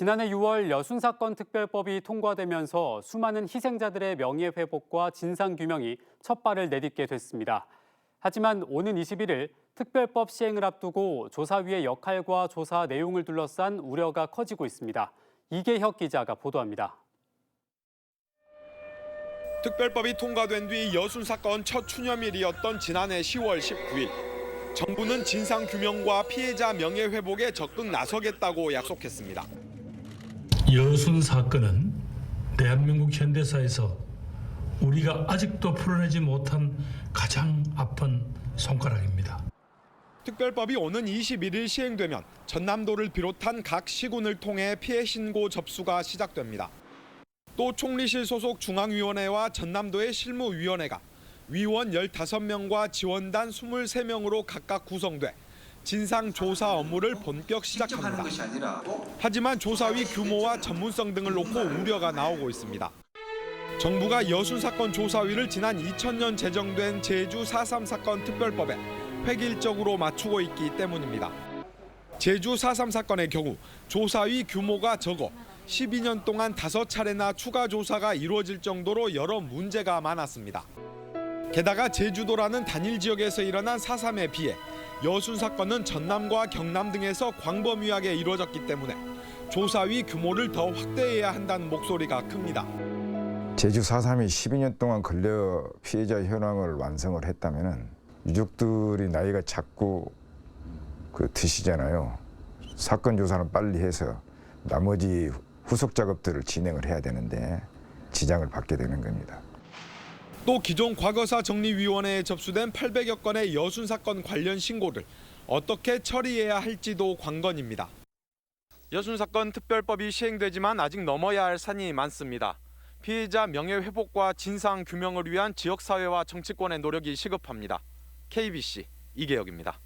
지난해 6월 여순사건 특별법이 통과되면서 수많은 희생자들의 명예회복과 진상규명이 첫 발을 내딛게 됐습니다. 하지만 오는 21일 특별법 시행을 앞두고 조사위의 역할과 조사 내용을 둘러싼 우려가 커지고 있습니다. 이계혁 기자가 보도합니다. 특별법이 통과된 뒤 여순사건 첫 추념일이었던 지난해 10월 19일. 정부는 진상규명과 피해자 명예회복에 적극 나서겠다고 약속했습니다. 여순 사건은 대한민국 현대사에서 우리가 아직도 풀어내지 못한 가장 아픈 손가락입니다. 특별법이 오는 21일 시행되면 전남도를 비롯한 각 시군을 통해 피해 신고 접수가 시작됩니다. 또 총리실 소속 중앙위원회와 전남도의 실무위원회가 위원 15명과 지원단 23명으로 각각 구성돼 진상조사 업무를 본격 시작합니다. 하지만 조사위 규모와 전문성 등을 놓고 우려가 나오고 있습니다. 정부가 여순사건 조사위를 지난 2000년 제정된 제주 4.3 사건 특별법에 획일적으로 맞추고 있기 때문입니다. 제주 4.3 사건의 경우 조사위 규모가 적어 12년 동안 5차례나 추가 조사가 이루어질 정도로 여러 문제가 많았습니다. 게다가 제주도라는 단일 지역에서 일어난 4.3에 비해 여순 사건은 전남과 경남 등에서 광범위하게 이루어졌기 때문에 조사위 규모를 더 확대해야 한다는 목소리가 큽니다. 제주 4.3이 12년 동안 걸려 피해자 현황을 완성을 했다면 유족들이 나이가 자꾸 드시잖아요. 사건 조사는 빨리 해서 나머지 후속 작업들을 진행을 해야 되는데 지장을 받게 되는 겁니다. 또 기존 과거사 정리위원회에 접수된 800여 건의 여순 사건 관련 신고를 어떻게 처리해야 할지도 관건입니다. 여순 사건 특별법이 시행되지만 아직 넘어야 할 산이 많습니다. 피해자 명예회복과 진상 규명을 위한 지역사회와 정치권의 노력이 시급합니다. KBC 이계혁입니다.